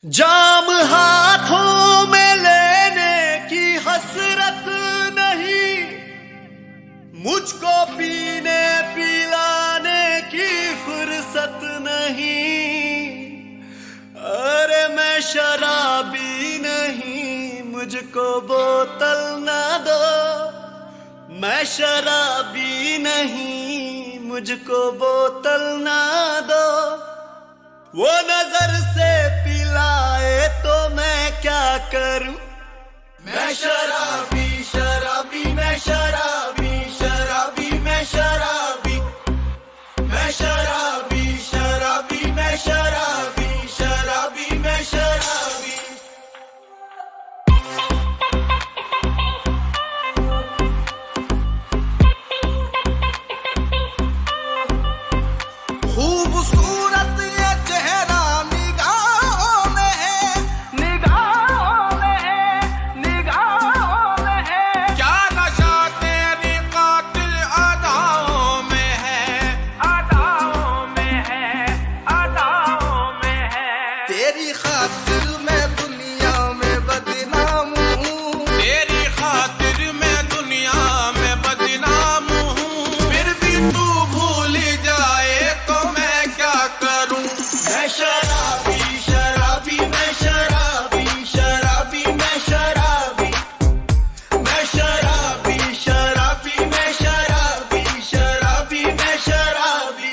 जाम हाथों में लेने की हसरत नहीं, मुझको पीने पिलाने की फुर्सत नहीं। अरे मैं शराबी नहीं, मुझको बोतल ना दो। मैं शराबी नहीं, मुझको बोतल ना दो। वो नजर से पिलाए तो मैं क्या करूं। मैं शराबी शराबी मैं शराबी शराबी मैं शराबी मैं शराबी शराबी मैं शराबी शराबी मैं शराबी। खूबसूरत ये चेहरा निगाहों में है, निगाहों में है, निगाहों में है। क्या नशा तेरी कातिल अदाओं में है, अदाओं में है, अदाओं में है। तेरी खातिर मैं दुनिया में बदनाम हूँ, तेरी खातिर मैं दुनिया में बदनाम हूँ। फिर भी तू भूल जाए तो मैं क्या करूँ। मैं शराबी शराबी मैं शराबी शराबी मैं शराबी मैं शराबी शराबी मैं शराबी शराबी मैं शराबी।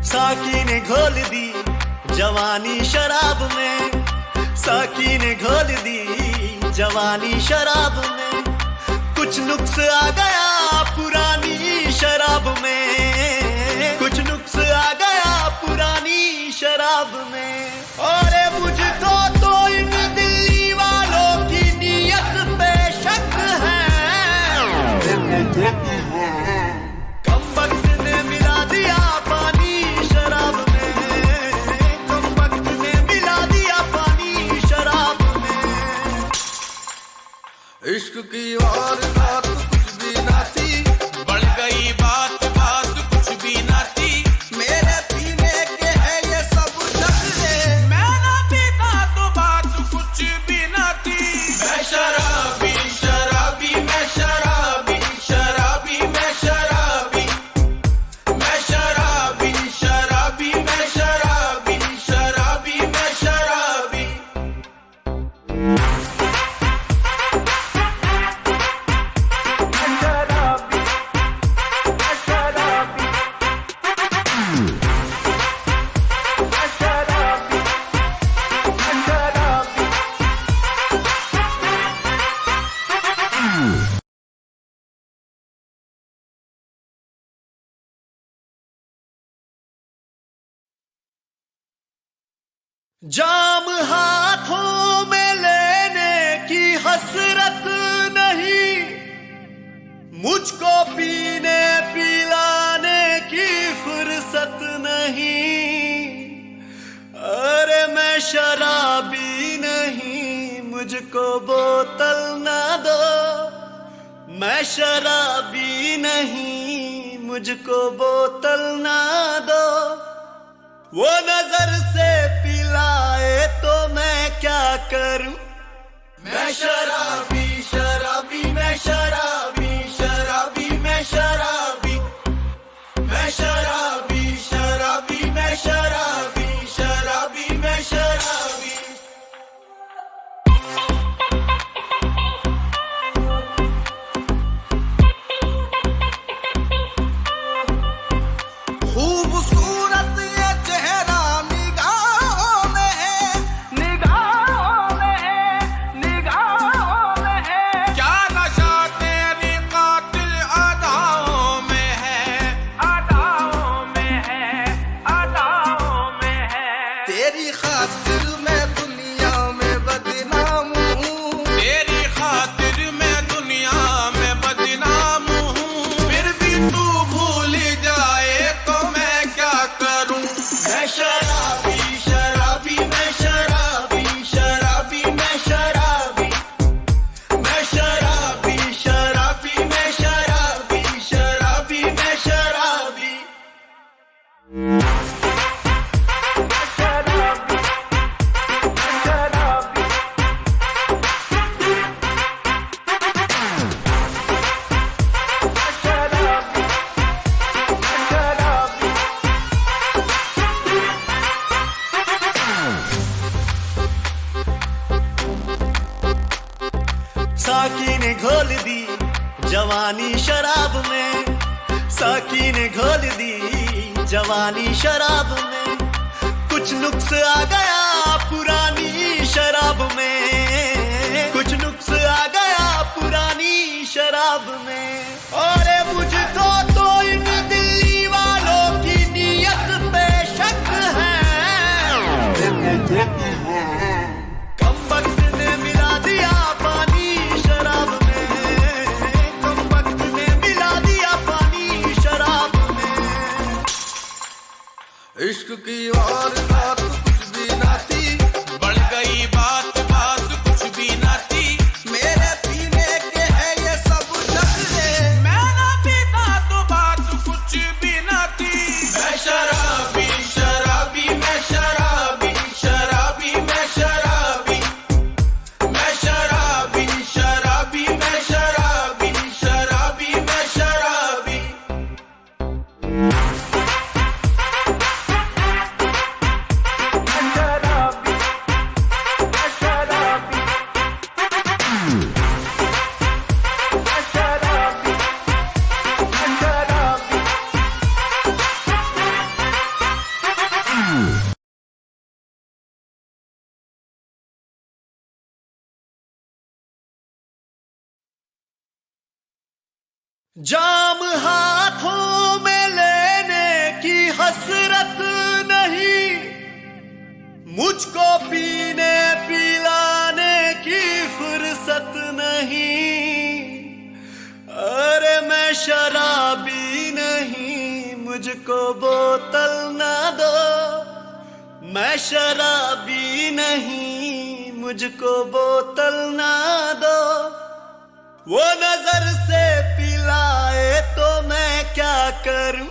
साकी ने घोल दी जवानी शराब में, साकी ने घोल दी जवानी शराब में। कुछ नुक्स आ गया पुरानी शराब में, कुछ नुक्स आ गया पुरानी शराब में। और मुझको तो इन दिल्ली वालों की नीयत पे शक है। कम वक्त ने मिला दिया पानी शराब में, कम वक्त ने मिला दिया पानी शराब में। इश्क की वारदात कुछ भी ना थी, बढ़ गई बात बात कुछ भी ना थी। मेरे पीने के है ये सब नखरे, मैं ना पीता तो बात कुछ भी ना थी। मैं शराबी शराबी मैं शराबी शराबी मैं शराबी मैं शराबी शराबी मैं शराबी शराबी मैं शराबी। जाम हाथों में लेने की हसरत नहीं, मुझको पीने पिलाने की फुर्सत नहीं। अरे मैं शराबी नहीं, मुझको बोतल ना दो। मैं शराबी नहीं, मुझको बोतल ना दो। वो नजर से पिलाए तो मैं क्या करूं। मैं शराबी शराबी मैं शराबी शराबी मैं शराबी मैं शराबी शराबी मैं शराबी शराबी मैं शराबी। खूबसूरत ये चेहरा निगाहों में है, निगाहों में है, निगाहों साकी ने घोल दी जवानी शराब में, साकी ने घोल दी जवानी शराब में। कुछ नुक्स आ गया पुरानी शराब में, कुछ नुक्स आ गया पुरानी शराब में। और मुझको तो इन दिल्ली वालों की नीयत पे शक है। कम वक्त ने मिला दिया पानी शराब में, कम वक्त ने मिला दिया पानी शराब में। इश्क की वारदात कुछ भी ना थी, बढ़ गई बात बात कुछ भी ना थी। मेरे पीने के है ये सब नखरे, मैं ना पीता तो बात कुछ भी ना थी। मैं शराबी शराबी मैं शराबी शराबी मैं शराबी, मैं शराबी शराबी मैं शराबी शराबी मैं शराबी। जाम हाथों में लेने की हसरत नहीं, मुझको पीने पिलाने की फुर्सत नहीं। अरे मैं शराबी नहीं, मुझको बोतल ना दो। मैं शराबी नहीं, मुझको बोतल ना दो। वो नजर से पिलाए तो मैं क्या करूं।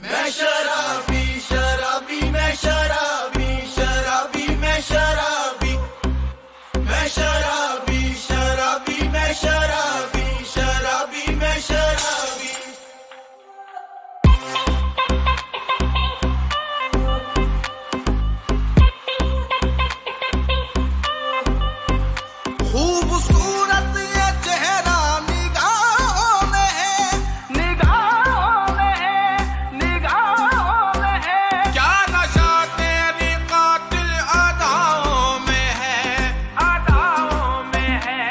मैं शराबी शराबी मैं शराबी शराबी मैं शराबी, मैं शराबी शराबी मैं शराबी शराबी मैं शराबी। खूबसूरत ये चेहरा निगाहों में है, निगाहों में है, निगाहों में है। क्या नशा तेरी कातिल अदाओं में है, अदाओं में है,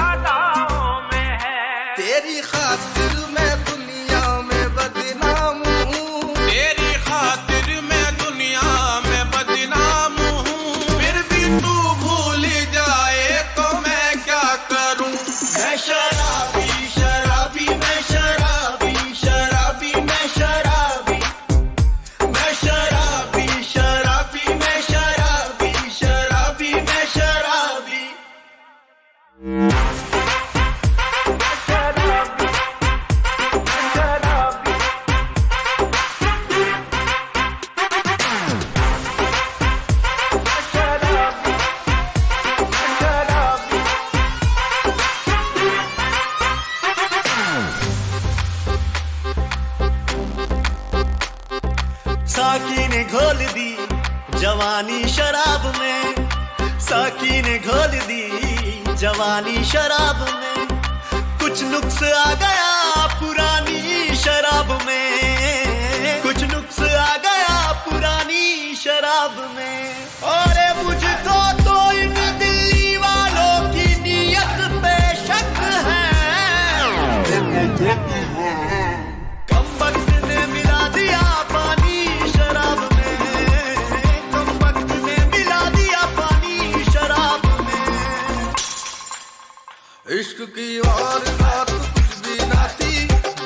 अदाओं में है। तेरी खातिर मैं दुनिया में बदनाम हूँ, तेरी खातिर मैं दुनिया में बदनाम हूँ। फिर भी तू भूल जाए तो मैं क्या करूं। मैं शराबी शराबी मैं शराबी शराबी मैं शराबी, मैं शराबी शराबी मैं शराबी शराबी मैं शराबी। साकी ने घोल दी जवानी शराब में, साकी ने घोल दी जवानी शराब में। कुछ नुक्स आ गया पुरानी शराब में, कुछ नुक्स आ गया पुरानी शराब में। और मुझको तो इन दिल्ली वालों की नीयत पे शक है। कम वक्त ने मिला दिया पानी शराब में, कम वक्त ने मिला दिया पानी शराब में। इश्क की वारदात कुछ भी ना थी,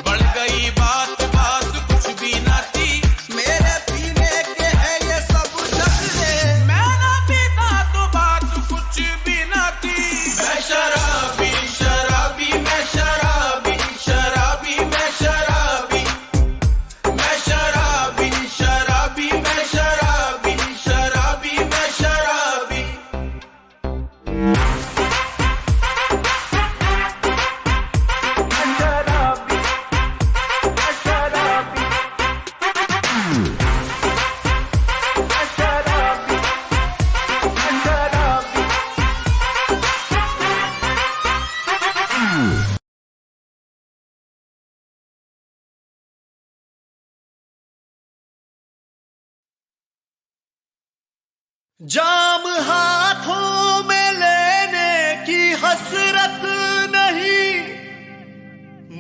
बढ़ गई बात बात कुछ भी ना थी। मेरे पीने के है ये सब नखरे, मैं ना पीता तो बात कुछ भी ना थी। मैं शराबी शराबी मैं शराबी शराबी मैं शराबी, मैं शराबी शराबी मैं शराबी शराबी मैं शराबी। जाम हाथों में लेने की हसरत नहीं,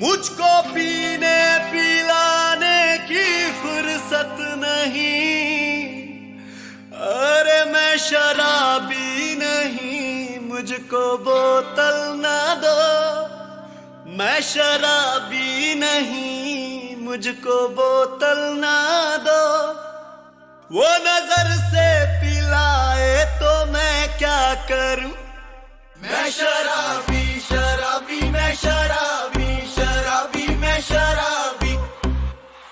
मुझको पीने पिलाने की फुर्सत नहीं। अरे मैं शराबी नहीं, मुझको बोतल ना दो। मैं शराबी नहीं, मुझको बोतल ना दो। वो नजर से पिलाए तो मैं क्या करूं। मैं शराबी शराबी मैं शराबी शराबी मैं शराबी।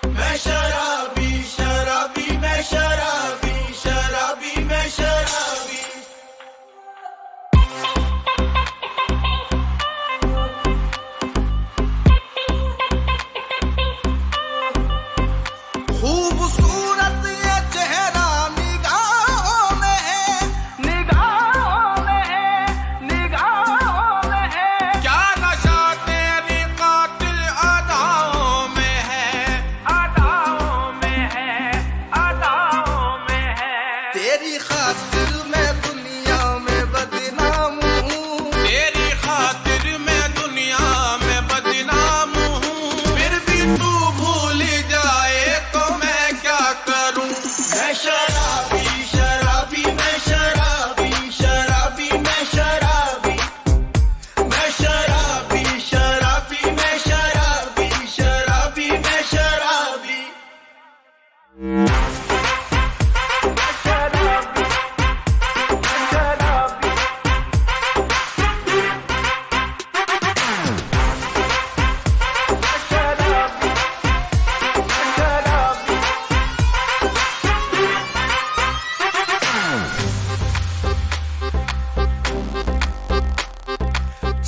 मैं शराबी शराबी मैं शराबी शराबी मैं शराबी। खूबसूरत ये चेहरा निगाहों में है, निगाहों में है, निगाहों में है। क्या नशा तेरी कातिल अदाओं में है, अदाओं में है, अदाओं में है। तेरी खातिर मैं दुनिया में बदनाम हूँ, तेरी खातिर मैं दुनिया में बदनाम हूँ। फिर भी तू भूल जाए तो मैं क्या करूं। मैं शराबी शराबी मैं शराबी शराबी मैं शराबी। मैं शराबी शराबी मैं शराबी शराबी मैं शराबी।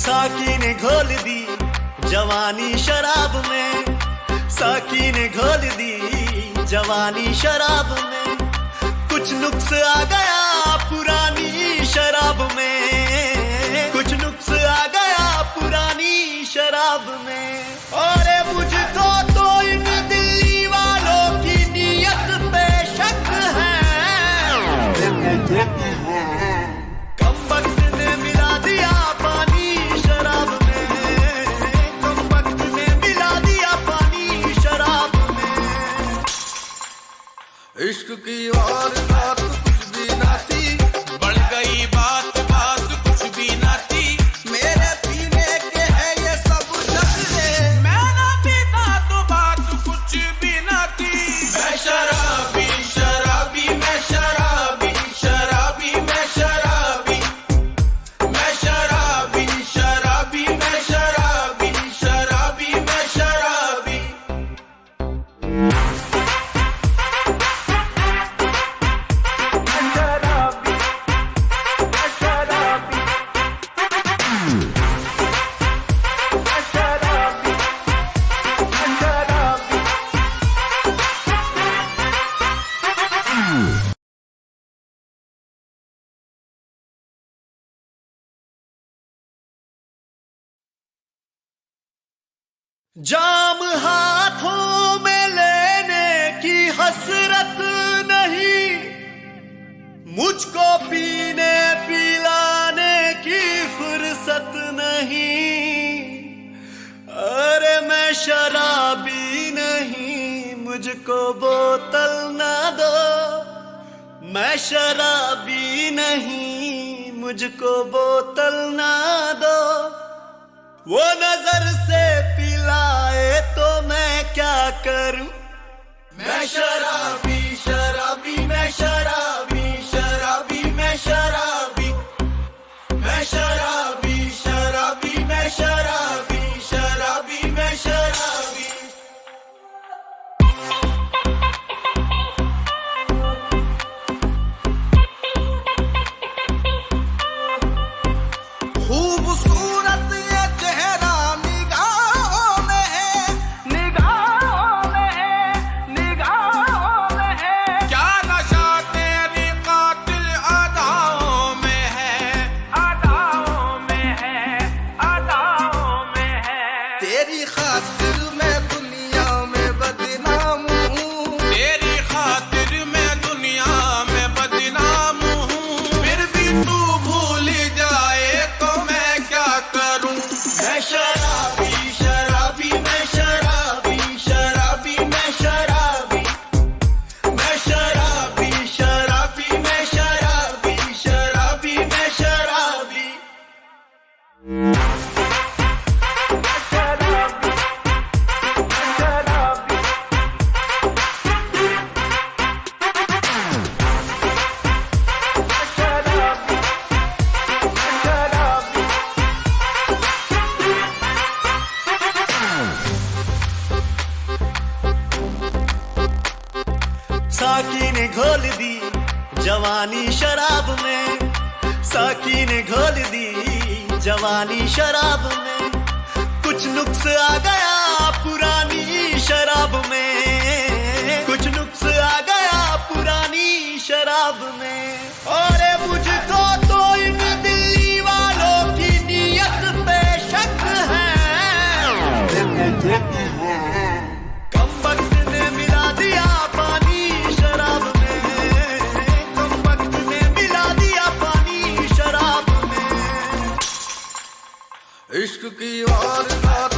साकी ने घोल दी जवानी शराब में, साकी ने घोल दी जवानी शराब में। कुछ नुक्स आ गया पुरानी शराब में, कुछ नुक्स आ गया पुरानी शराब में। और मुझको तो इन दिल्ली वालों की नीयत पे शक है। कम वक्त ने मिला दिया पानी शराब में, कम वक्त ने मिला दिया पानी शराब में। इश्क की वारदात कुछ भी ना थी, बढ़ गई बात बात कुछ भी ना थी। मेरे पीने के है ये सब नखरे, मैं ना पीता तो बात कुछ भी ना थी। मैं शराबी शराबी मैं शराबी शराबी मैं शराबी। मैं शराबी शराबी मैं शराबी शराबी मैं शराबी। जाम हाथों में लेने की हसरत नहीं, मुझको पीने पिलाने की फुर्सत नहीं। अरे मैं शराबी नहीं, मुझको बोतल ना दो। मैं शराबी नहीं, मुझको बोतल ना दो। वो नजर से पिलाए तो मैं क्या करूं। मैं शराबी शराबी मैं शराबी शराबी मैं शराबी। मैं शराबी शराबी मैं शराबी शराबी मैं शराबी। खूबसूरत ये चेहरा निगाहों में है, निगाहों में है, निगाहों में है। क्या नशा तेरी जवानी शराब में, साकी ने घोल दी जवानी शराब में। कुछ नुक्स आ गया पुरानी शराब में, कुछ नुक्स आ गया पुरानी शराब में। और मुझको तो इन दिल्ली वालों की नीयत पे शक है। कम वक्त ने मिला दिया पानी शराब में, कम वक्त ने मिला दिया पानी शराब में। इश्क की वारदात